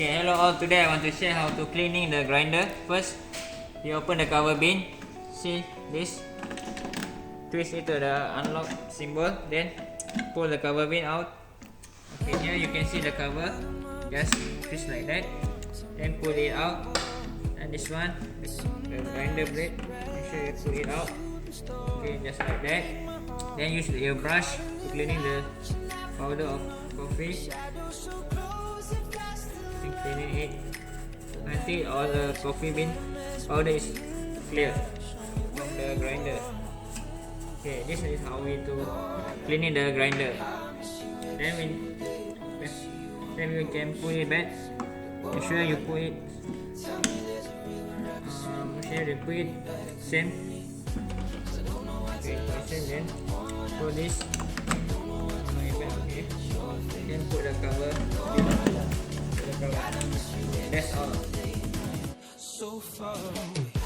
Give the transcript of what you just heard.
Okay, hello all. Today I want to share how to cleaning the grinder. First, you open the cover bin. See this? Twist it to the unlock symbol. Then pull the cover bin out. Okay, here you can see the cover. Just twist like that. Then pull it out. And this one, the grinder blade. Make sure you pull it out. Okay, just like that. Then use your brush to cleaning the powder of coffee. And cleaning it until all the coffee bean powder is clear from the grinder. Okay, this is how we do cleaning the grinder. Then we can put it back. Make sure you put it. Same. Okay, same. Then put this. Okay. Then put the cover. That's all.